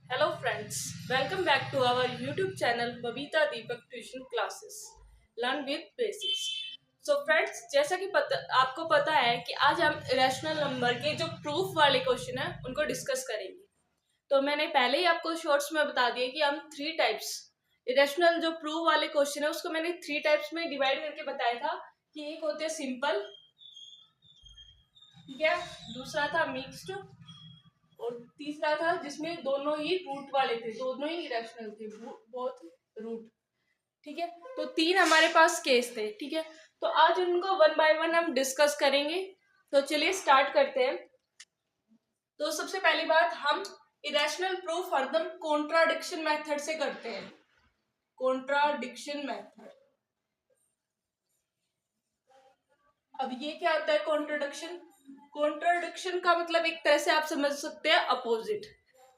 Hello friends, welcome back to our YouTube channel Babita Deepak Tuition Classes. Learn with Basics. So friends, जैसा कि आपको पता है कि आज हम इरेशनल नंबर के जो प्रूफ वाले क्वेश्चन है उनको डिस्कस करेंगे। तो मैंने पहले ही आपको शॉर्ट्स में बता दिया कि हम 3 टाइप्स इरेशनल जो प्रूफ वाले क्वेश्चन है उसको मैंने 3 टाइप्स में डिवाइड करके बताया था कि एक होते हैं सिंपल, ठीक है, दूसरा था मिक्स्ड और तीसरा था जिसमें दोनों ही रूट वाले थे, दोनों ही इरेशनल थे, बोथ रूट। ठीक है, तो 3 हमारे पास केस थे। ठीक है, तो आज उनको वन बाय वन हम डिस्कस करेंगे। तो चलिए स्टार्ट करते हैं। तो सबसे पहली बात, हम इरेशनल प्रूफ हरदम कॉन्ट्राडिक्शन मेथड से करते हैं। Contradiction method. अब ये क्या होता है कॉन्ट्राडिक्शन? कॉन्ट्राडिक्शन का मतलब एक तरह से आप समझ सकते हैं अपोजिट।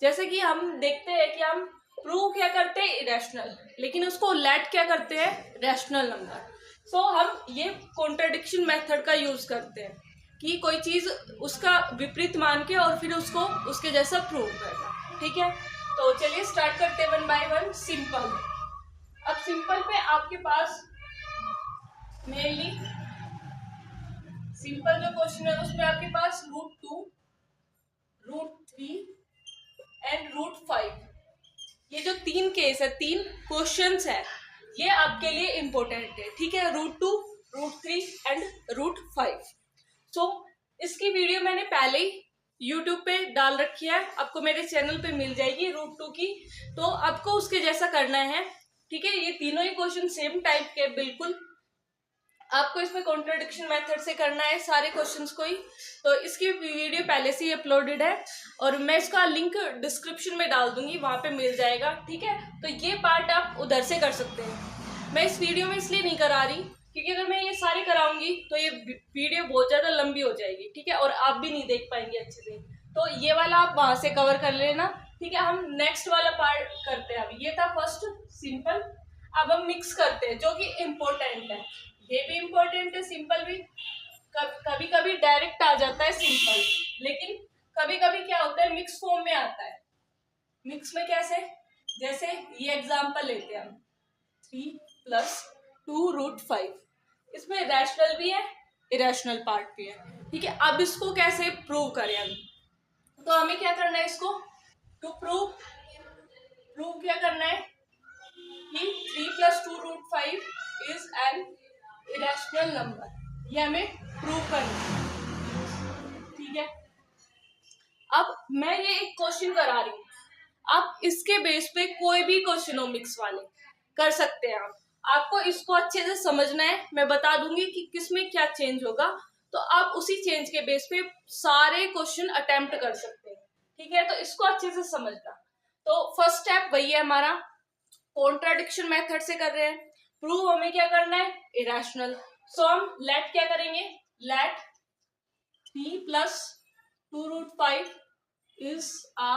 जैसे कि हम देखते हैं कि हम प्रूव क्या करते हैं इरेशनल, लेकिन उसको लेट क्या करते हैं रैशनल नंबर। सो हम ये कॉन्ट्राडिक्शन मेथड का यूज करते हैं कि कोई चीज उसका विपरीत मान के और फिर उसको उसके जैसा प्रूव करना। ठीक है, तो चलिए स्टार्ट करते हैं वन बाय वन। सिंपल। अब सिंपल पे आपके पास मेनली सिंपल जो क्वेश्चन है उसमें आपके पास √2, √3 एंड √5, ये जो 3 केस है, 3 क्वेश्चंस है, ये आपके लिए इंपॉर्टेंट है। ठीक है, √2, √3 एंड √5। सो इसकी वीडियो मैंने पहले ही यूट्यूब पे डाल रखी है, आपको मेरे चैनल पे मिल जाएगी √2 की। तो आपको उसके जैसा करना है। ठीक है, ये तीनों ही क्वेश्चन सेम टाइप के बिल्कुल, आपको इसमें कॉन्ट्राडिक्शन मेथड से करना है सारे क्वेश्चंस को ही। तो इसकी वीडियो पहले से ही अपलोडेड है और मैं इसका लिंक डिस्क्रिप्शन में डाल दूंगी, वहां पे मिल जाएगा। ठीक है, तो ये पार्ट आप उधर से कर सकते हैं। मैं इस वीडियो में इसलिए नहीं करा रही क्योंकि अगर मैं ये सारे कराऊंगी तो ये वीडियो बहुत ज्यादा लंबी हो जाएगी। ठीक है, और आप भी नहीं देख पाएंगे अच्छे से। तो ये वाला आप वहां से कवर कर लेना। ठीक है, हम नेक्स्ट वाला पार्ट करते हैं। अब ये था फर्स्ट सिंपल। अब हम मिक्स करते हैं जो कि इम्पोर्टेंट है। ये भी इम्पोर्टेंट है, सिंपल भी। कभी कभी डायरेक्ट आ जाता है सिंपल, लेकिन कभी कभी क्या होता है मिक्स फॉर्म में आता है। मिक्स में कैसे? जैसे ये एग्जांपल लेते हैं हम, 3 + 2√5। इसमें रैशनल भी है, इरेशनल पार्ट भी है। ठीक है, अब इसको कैसे प्रूव करें हम? तो हमें क्या करना है इसको टू प्रूव क्या करना है कि 3 + 2√5 इज एन इरेशनल नंबर। ये हमें प्रूव करना है। ठीक है, अब मैं ये एक क्वेश्चन करा रही हूँ, आप इसके बेस पे कोई भी क्वेश्चन हो मिक्स वाले कर सकते हैं। आप आपको इसको अच्छे से समझना है, मैं बता दूंगी कि किसमें क्या चेंज होगा, तो आप उसी चेंज के बेस पे सारे क्वेश्चन अटेम्प्ट कर सकते हैं। ठीक है, तो इसको अच्छे से समझना। तो फर्स्ट स्टेप वही है हमारा, कॉन्ट्राडिक्शन मेथड से कर रहे हैं। प्रूव हमें क्या करना है इरेशनल। सो हम लेट क्या करेंगे, let 3 + 2√5 is a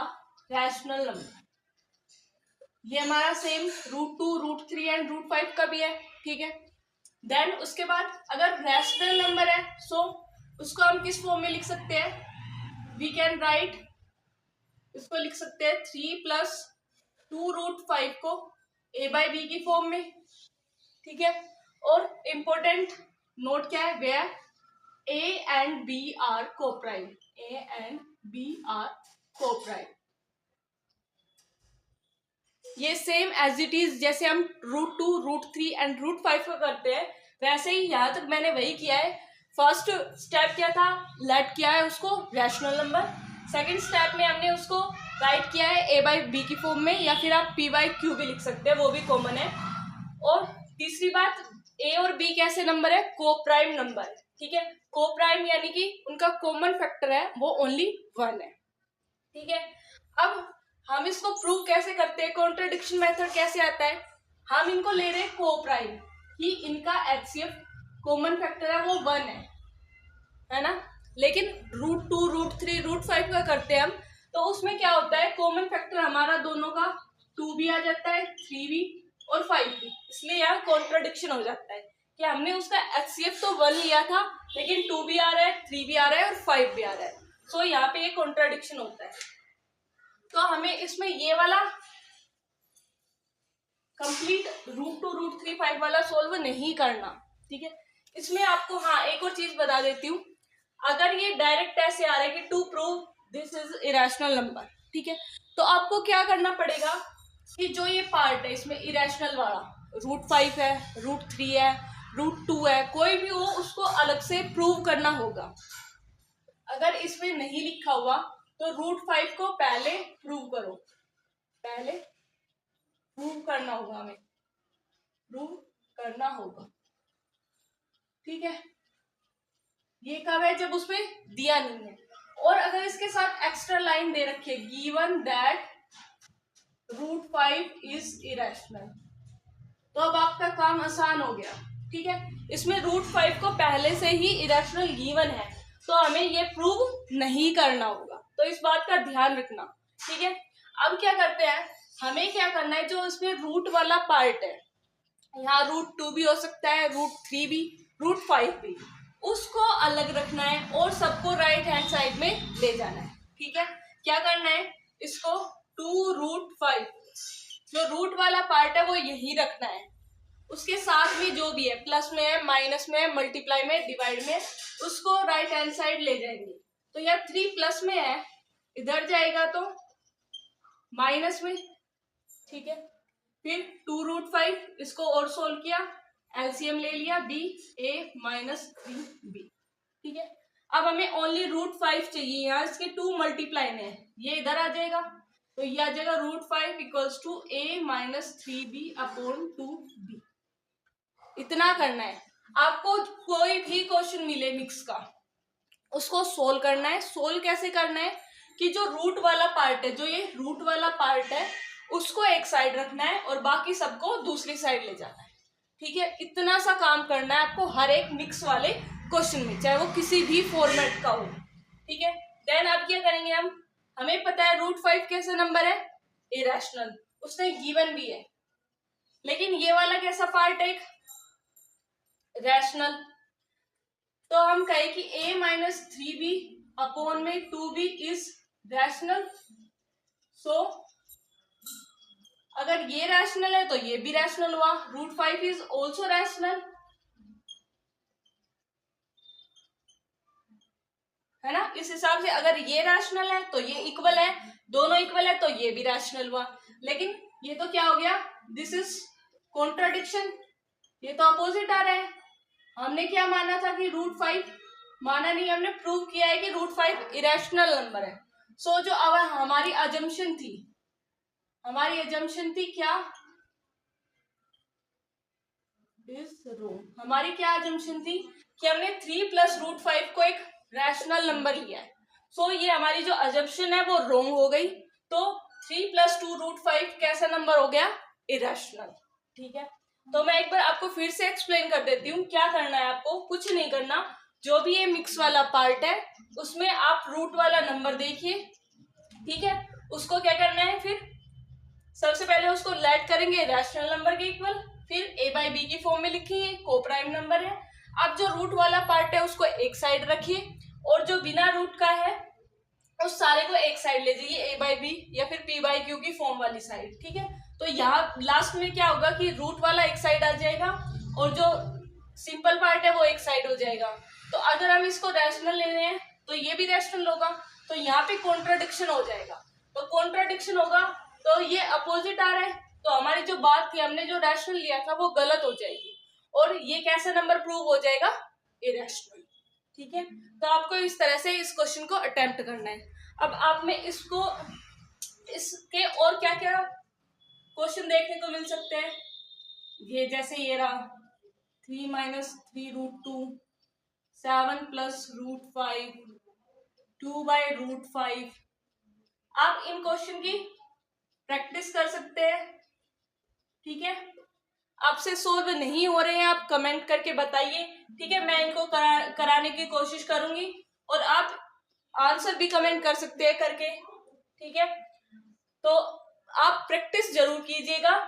rational number. ये हमारा सेम √2, √3 एंड √5 का भी है। ठीक है, देन उसके बाद अगर रैशनल नंबर है सो उसको हम किस फॉर्म में लिख सकते हैं? वी कैन राइट, इसको लिख सकते हैं 3 + 2√5 को a/b की फॉर्म में। ठीक है, और इम्पोर्टेंट नोट क्या है, where a and b are coprime. a and b are coprime. ये सेम एज इट इज जैसे हम √2, √3 एंड √5 का करते हैं, वैसे ही यहाँ तक मैंने वही किया है। फर्स्ट स्टेप क्या था, लेट किया है उसको रैशनल नंबर। सेकंड स्टेप में हमने उसको राइट किया है a/b की फॉर्म में, या फिर आप p/q भी लिख सकते हैं, वो भी कॉमन है। और तीसरी बात, a और b कैसे नंबर है, कोप्राइम नंबर है। ठीक है, कोप्राइम यानी कि उनका कॉमन फैक्टर है वो ओनली 1 है। ठीक है, अब हम इसको प्रूव कैसे करते हैं, कॉन्ट्रडिक्शन मेथड कैसे आता है? हम इनको ले रहे हैं कोप्राइम, कि इनका एचसीएफ कॉमन फैक्टर है वो 1 है ना। लेकिन √2, √3, √5 का करते हैं हम, तो उसमें क्या होता है, कॉमन फैक्टर हमारा दोनों का 2 भी आ जाता है, 3 भी और 5 भी। इसलिए यहाँ कॉन्ट्रडिक्शन हो जाता है कि हमने उसका एचसीएफ तो 1 लिया था, लेकिन 2 भी आ रहा है, 3 भी आ रहा है और 5 भी आ रहा है। सो यहाँ पे ये कॉन्ट्रडिक्शन होता है। तो हमें इसमें ये वाला कंप्लीट √2 √3 5 वाला सोल्व नहीं करना, ठीक है। इसमें आपको हाँ एक और चीज बता देती हूँ, अगर ये डायरेक्ट ऐसे आ रहा है कि to prove this is irrational number, ठीक है, तो आपको क्या करना पड़ेगा कि जो ये पार्ट है इसमें इरेशनल वाला √5 है, √3 है, √2 है, कोई भी हो उसको अलग से प्रूव करना होगा। अगर इसमें नहीं लिखा हुआ तो √5 को पहले प्रूव करो, पहले प्रूव करना होगा, हमें प्रूव करना होगा, ठीक है। ये कब है, जब उसमें दिया नहीं है। और अगर इसके साथ एक्स्ट्रा लाइन दे रखी है गिवन दैट √5 इज इरेशनल, तो अब आपका काम आसान हो गया, ठीक है। इसमें √5 को पहले से ही इरेशनल गिवन है, तो हमें ये प्रूव नहीं करना होगा, तो इस बात का ध्यान रखना, ठीक है। अब क्या करते हैं, हमें क्या करना है, जो इसमें रूट वाला पार्ट है, यहाँ √2 भी हो सकता है, √3 भी, √5 भी, उसको अलग रखना है और सबको राइट हैंड साइड में ले जाना है, ठीक है। क्या करना है, इसको 2√5 जो रूट वाला पार्ट है वो यही रखना है, उसके साथ में जो भी है प्लस में है, माइनस में है, मल्टीप्लाई में, डिवाइड में, उसको राइट हैंड साइड ले जाएंगे। तो यार 3 प्लस में है, इधर जाएगा तो माइनस में, ठीक है। फिर 2√5 इसको और सोल्व किया, एलसीएम ले लिया, ba - 3b, ठीक है। अब हमें ओनली √5 चाहिए, यहाँ इसके 2 मल्टीप्लाई में है, ये इधर आ जाएगा, तो ये आ जाएगा √5 = a - 3b अपॉन 2b। इतना करना है आपको। कोई भी क्वेश्चन मिले मिक्स का, उसको सोल्व करना है। सोल्व कैसे करना है कि जो रूट वाला पार्ट है, जो ये रूट वाला पार्ट है, उसको एक साइड रखना है और बाकी सबको दूसरी साइड ले जाना है, ठीक है। इतना सा काम करना है आपको हर एक मिक्स वाले क्वेश्चन में, चाहे वो किसी भी फॉर्मेट का हो, ठीक है। देन अब क्या करेंगे, हमें पता है √5 कैसा नंबर है, इरेशनल, उसने गिवन भी है, लेकिन ये वाला कैसा पार्ट है, एक रैशनल, तो हम कहें कि a - 3b अपॉन में 2b इज रैशनल। सो अगर ये रैशनल है तो ये भी रैशनल हुआ, √5 इज ऑल्सो रैशनल, है ना। इस हिसाब से अगर ये रैशनल है तो ये इक्वल है, दोनों इक्वल है तो ये भी रैशनल हुआ। लेकिन ये तो क्या हो गया, दिस इज कॉन्ट्राडिक्शन, ये तो अपोजिट आ रहा है। हमने क्या माना था कि √5, माना नहीं, हमने प्रूव किया है कि √5 इरेशनल नंबर है। सो जो अब हमारी अजम्पशन थी, क्या, हमारी क्या अजम्पशन थी कि हमने 3 + √5 को एक रैशनल नंबर लिया है। सो ये हमारी जो अजम्पशन है वो रॉन्ग हो गई, तो 3 + 2 √5 कैसा नंबर हो गया, इरेशनल, ठीक है। तो मैं एक बार आपको फिर से एक्सप्लेन कर देती हूँ। क्या करना है आपको, कुछ नहीं करना, जो भी ये मिक्स वाला पार्ट है उसमें आप रूट वाला नंबर देखिए, ठीक है। उसको क्या करना है, फिर सबसे पहले उसको लेट करेंगे रैशनल नंबर के इक्वल, फिर a/b की फॉर्म में लिखेंगे, को प्राइम नंबर है। अब जो रूट वाला पार्ट है उसको एक साइड रखिए और जो बिना रूट का है उस सारे को एक साइड ले जाइए, a/b या फिर p/q की फॉर्म वाली साइड, ठीक है। तो यहाँ लास्ट में क्या होगा कि रूट वाला एक साइड आ जाएगा और जो सिंपल पार्ट है वो एक साइड हो जाएगा। तो अगर हम इसको रैशनल ले रहे हैं तो ये भी रैशनल होगा, तो यहाँ पे कॉन्ट्राडिक्शन हो जाएगा। तो कॉन्ट्राडिक्शन होगा तो ये अपोजिट आ रहा है, तो हमारी जो बात थी, हमने जो रैशनल लिया था वो गलत हो जाएगी और ये कैसा नंबर प्रूव हो जाएगा, इरेशनल, ठीक है। तो आपको इस तरह से इस क्वेश्चन को अटेम्प्ट करना है। अब आप में इसको इसके और क्या क्या क्वेश्चन देखने को मिल सकते हैं, ये जैसे ये रहा 3 - 3 √2, 7 + √5, 2/√5। आप इन क्वेश्चन की प्रैक्टिस कर सकते हैं, ठीक है। आपसे सोल्व नहीं हो रहे हैं आप कमेंट करके बताइए, ठीक है। मैं इनको कराने की कोशिश करूंगी और आप आंसर भी कमेंट कर सकते हैं करके, ठीक है। तो आप प्रैक्टिस जरूर कीजिएगा,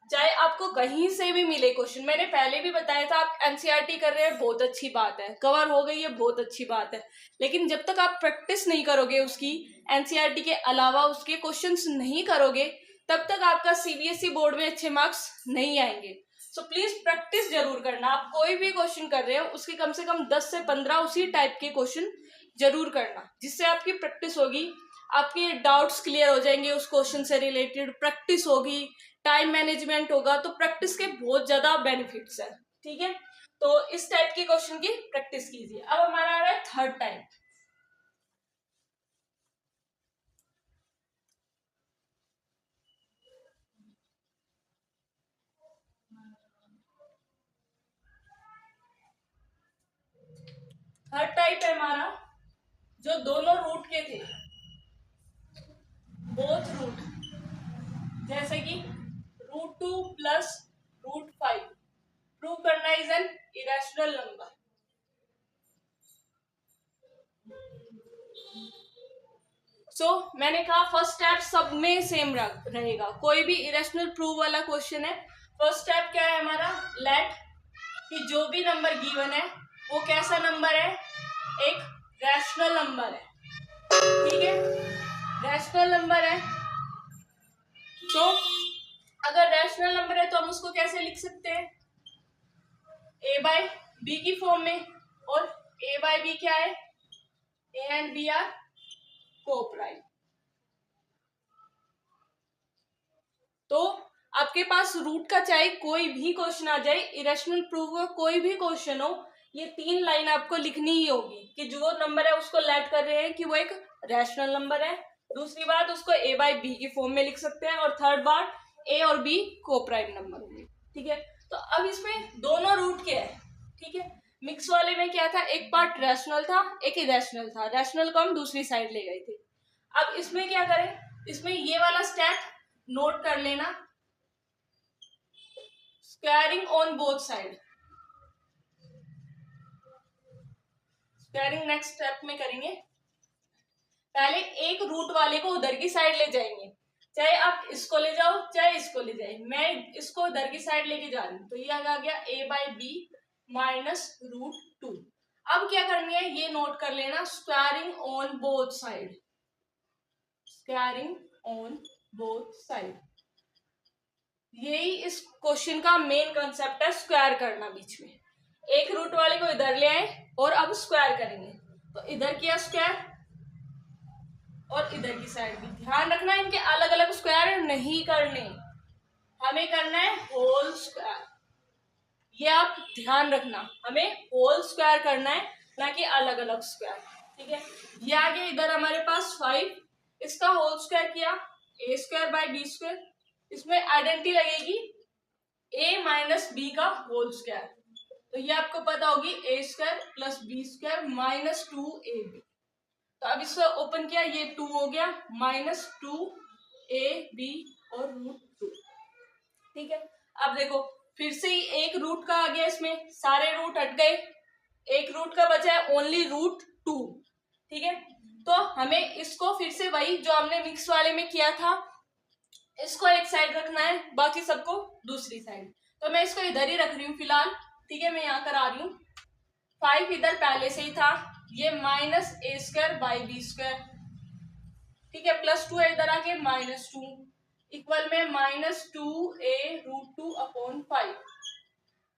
चाहे आपको कहीं से भी मिले क्वेश्चन। मैंने पहले भी बताया था, आप एनसीईआरटी कर रहे हैं बहुत अच्छी बात है, कवर हो गई है बहुत अच्छी बात है, लेकिन जब तक आप प्रैक्टिस नहीं करोगे उसकी, एनसीईआरटी के अलावा उसके क्वेश्चंस नहीं करोगे तब तक आपका सीबीएसई बोर्ड में अच्छे मार्क्स नहीं आएंगे। सो प्लीज प्रैक्टिस जरूर करना। आप कोई भी क्वेश्चन कर रहे हो उसके कम से कम 10 से 15 उसी टाइप के क्वेश्चन जरूर करना, जिससे आपकी प्रैक्टिस होगी, आपके डाउट्स क्लियर हो जाएंगे उस क्वेश्चन से रिलेटेड, प्रैक्टिस होगी, टाइम मैनेजमेंट होगा। तो प्रैक्टिस के बहुत ज्यादा बेनिफिट्स है, ठीक है। तो इस टाइप के क्वेश्चन की प्रैक्टिस कीजिए। अब हमारा आ रहा है थर्ड टाइप। थर्ड टाइप है हमारा जो दोनों रूट के थे, बोथ रूट, जैसे कि √2 प्लस √5 प्रूव करना इज एन इरेशनल नंबर। मैंने कहा फर्स्ट स्टेप सब में सेम रहेगा, कोई भी इरेशनल प्रूव वाला क्वेश्चन है। फर्स्ट स्टेप क्या है हमारा, लेट कि जो भी नंबर गिवन है वो कैसा नंबर है, एक रैशनल नंबर है, ठीक है, रैशनल नंबर है। तो अगर रैशनल नंबर है तो हम उसको कैसे लिख सकते हैं, a/b की फॉर्म में, और a/b क्या है, a and b are coprime. तो आपके पास रूट का चाहे कोई भी क्वेश्चन आ जाए, इरेशनल प्रूफ का कोई भी क्वेश्चन हो, ये 3 लाइन आपको लिखनी ही होगी कि जो नंबर है उसको लेट कर रहे हैं कि वो एक रैशनल नंबर है। दूसरी बात, उसको a/b की फॉर्म में लिख सकते हैं, और थर्ड बात a और b कोप्राइम नंबर होंगे, ठीक है। तो अब इसमें दोनों रूट के है, ठीक है। मिक्स वाले में क्या था, एक पार्ट रैशनल था, एक इरेशनल था, रैशनल को हम दूसरी साइड ले गए थे। अब इसमें क्या करें, इसमें ये वाला स्टेप नोट कर लेना, squaring on both side. Squaring next step में करेंगे। पहले एक रूट वाले को उधर की साइड ले जाएंगे, चाहे आप इसको ले जाओ चाहे इसको ले जाए, मैं इसको उधर की साइड लेके जा रही हूँ, तो ये आ गया a/b माइनस √2। अब क्या करनी है, ये नोट कर लेना, squaring on both side, squaring on both side. यही इस क्वेश्चन का मेन कंसेप्ट है, स्क्वायर करना। बीच में एक रूट वाले को इधर ले आए और अब स्क्वायर करेंगे, तो इधर किया स्क्वायर और इधर की साइड भी। ध्यान रखना इनके अलग अलग स्क्वायर नहीं करने, हमें करना है होल स्क्वायर। ये आप ध्यान रखना, हमें होल स्क्वायर करना है, ना कि अलग अलग स्क्वायर, ठीक है। ये आगे इधर हमारे पास 5, इसका होल स्क्वायर किया, a²/b², इसमें आइडेंटिटी लगेगी a माइनस b का होल स्क्वायर, तो ये आपको पता होगी a² + b² माइनस 2ab। तो अब इसको ओपन किया, ये 2 हो गया, माइनस 2ab और √2, ठीक है। अब देखो फिर से ही एक रूट का आ गया, इसमें सारे रूट हट गए, एक रूट का बचा है ओनली √2, ठीक है। तो हमें इसको फिर से वही जो हमने मिक्स वाले में किया था, इसको एक साइड रखना है, बाकी सबको दूसरी साइड। तो मैं इसको इधर ही रख रही हूँ फिलहाल, ठीक है, मैं यहाँ करा रही हूँ। 5 इधर पहले से ही था, ये माइनस a²/b², ठीक है, +2 है इधर आके, -2 इक्वल में -2a√2/5।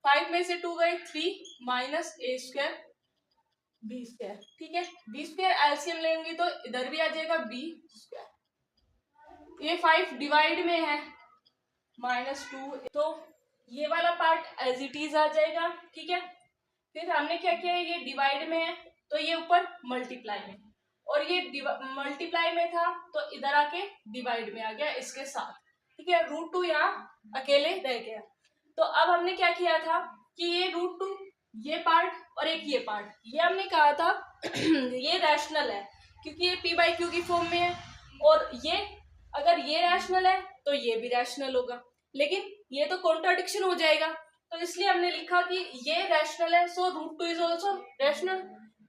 5 में से 2 गए 3, माइनस a² b², ठीक है। b² एलसीएम लेंगे तो इधर भी आ जाएगा b²। ये 5 डिवाइड में है, -2, तो ये वाला पार्ट एज इट इज आ जाएगा, ठीक है। फिर हमने क्या किया, ये डिवाइड में है तो ये ऊपर मल्टीप्लाई में, और ये मल्टीप्लाई में था तो इधर आके डिवाइड में आ गया इसके साथ, ठीक है। √2 यहाँ अकेले रह गया। तो अब हमने क्या किया था कि ये √2, ये पार्ट और एक ये पार्ट, ये हमने कहा था ये रैशनल है क्योंकि ये p/q की फॉर्म में है, और ये अगर ये रैशनल है तो ये भी रैशनल होगा, लेकिन ये तो कॉन्ट्राडिक्शन हो जाएगा, तो इसलिए हमने लिखा कि ये रैशनल है, so √2 is also rational,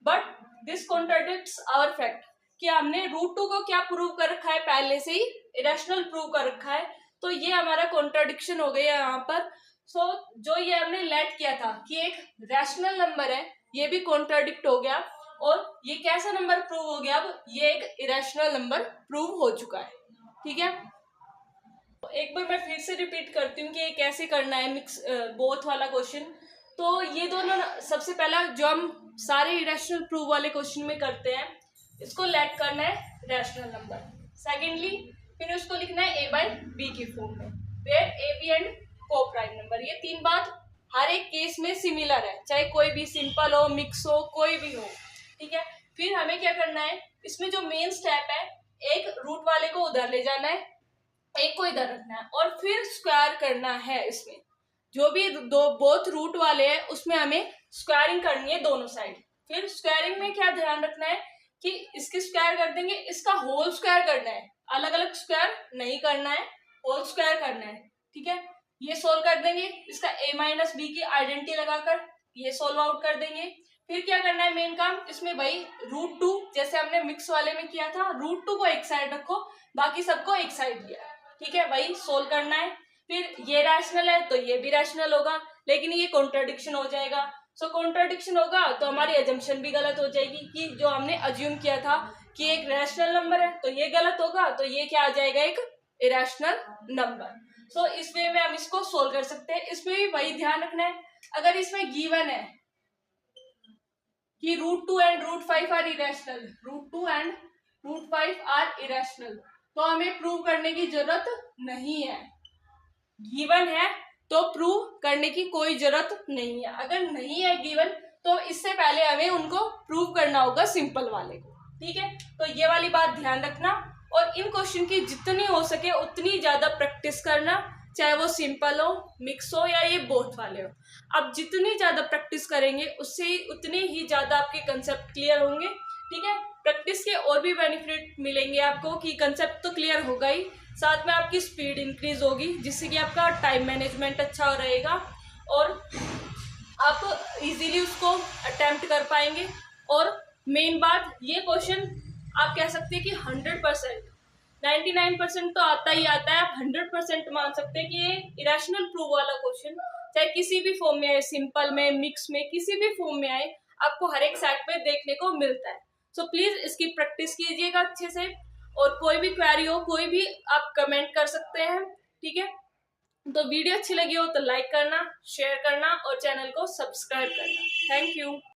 but this contradicts our fact कि हमने √2 को क्या प्रूव कर रखा है, पहले से ही इरेशनल प्रूव कर रखा है, तो ये हमारा कॉन्ट्राडिक्शन हो गया यहाँ पर। सो जो ये हमने लेट किया था कि एक रैशनल नंबर है, ये भी कॉन्ट्राडिक्ट हो गया, और ये कैसा नंबर प्रूव हो गया? अब ये एक इरेशनल नंबर प्रूव हो चुका है। ठीक है, एक बार मैं फिर से रिपीट करती हूँ कि ये कैसे करना है मिक्स बोथ वाला क्वेश्चन। तो ये दोनों सबसे पहला जो हम सारे इरेशनल प्रूव वाले क्वेश्चन में करते हैं, इसको लेट करना है रैशनल नंबर। सेकेंडली फिर उसको लिखना है a बाई बी की फॉर्म में, वेयर ए बी एंड को प्राइम नंबर। ये तीन बात हर एक केस में सिमिलर है, चाहे कोई भी सिंपल हो, मिक्स हो, कोई भी हो। ठीक है, फिर हमें क्या करना है, इसमें जो मेन स्टेप है, एक रूट वाले को उधर ले जाना है, एक को इधर रखना है और फिर स्क्वायर करना है। इसमें जो भी दो बोथ रूट वाले हैं उसमें हमें स्क्वायरिंग करनी है दोनों साइड। फिर स्क्वायरिंग में क्या ध्यान रखना है कि इसकी स्क्वायर कर देंगे, इसका होल स्क्वायर करना है, अलग अलग स्क्वायर नहीं करना है, होल स्क्वायर करना है। ठीक है, ये सोल्व कर देंगे, इसका a माइनस बी की आइडेंटिटी लगाकर ये सोल्व आउट कर देंगे। फिर क्या करना है मेन काम, इसमें भाई √2 जैसे हमने मिक्स वाले में किया था, √2 को एक साइड रखो, बाकी सबको एक साइड दिया। ठीक है, वही सोल्व करना है। फिर ये रैशनल है तो ये भी रैशनल होगा, लेकिन ये कॉन्ट्राडिक्शन हो जाएगा। सो कॉन्ट्राडिक्शन होगा तो हमारी अजम्पशन भी गलत हो जाएगी कि जो हमने अज्यूम किया था कि एक रैशनल नंबर है, तो ये गलत होगा, तो ये क्या आ जाएगा, एक इरेशनल नंबर। सो इस वे में हम इसको सोल्व कर सकते हैं। इसमें भी वही ध्यान रखना है, अगर इसमें गिवन है कि √2 and √5 are irrational, √2 and √5 are irrational, तो हमें प्रूव करने की जरूरत नहीं है। गिवन है तो प्रूव करने की कोई जरूरत नहीं है। अगर नहीं है गिवन तो इससे पहले हमें उनको प्रूव करना होगा सिंपल वाले को। ठीक है, तो ये वाली बात ध्यान रखना और इन क्वेश्चन की जितनी हो सके उतनी ज्यादा प्रैक्टिस करना, चाहे वो सिंपल हो, मिक्स हो या ये बोथ वाले हो। आप जितनी ज्यादा प्रैक्टिस करेंगे उससे उतने ही ज्यादा आपके कंसेप्ट क्लियर होंगे। ठीक है, प्रैक्टिस के और भी बेनिफिट मिलेंगे आपको कि कंसेप्ट तो क्लियर होगा ही, साथ में आपकी स्पीड इंक्रीज होगी, जिससे कि आपका टाइम मैनेजमेंट अच्छा रहेगा और आप इजीली उसको अटेम्प्ट कर पाएंगे। और मेन बात, ये क्वेश्चन आप कह सकते हैं कि 100%, 99% तो आता ही आता है, आप 100% मान सकते हैं कि ये इरेशनल प्रूव वाला क्वेश्चन चाहे किसी भी फॉर्म में आए, सिंपल में, मिक्स में, किसी भी फॉर्म में आए, आपको हर एक साइड पे देखने को मिलता है। सो प्लीज इसकी प्रैक्टिस कीजिएगा अच्छे से, और कोई भी क्वेरी हो, कोई भी आप कमेंट कर सकते हैं। ठीक है, तो वीडियो अच्छी लगी हो तो लाइक करना, शेयर करना और चैनल को सब्सक्राइब करना। Thank you.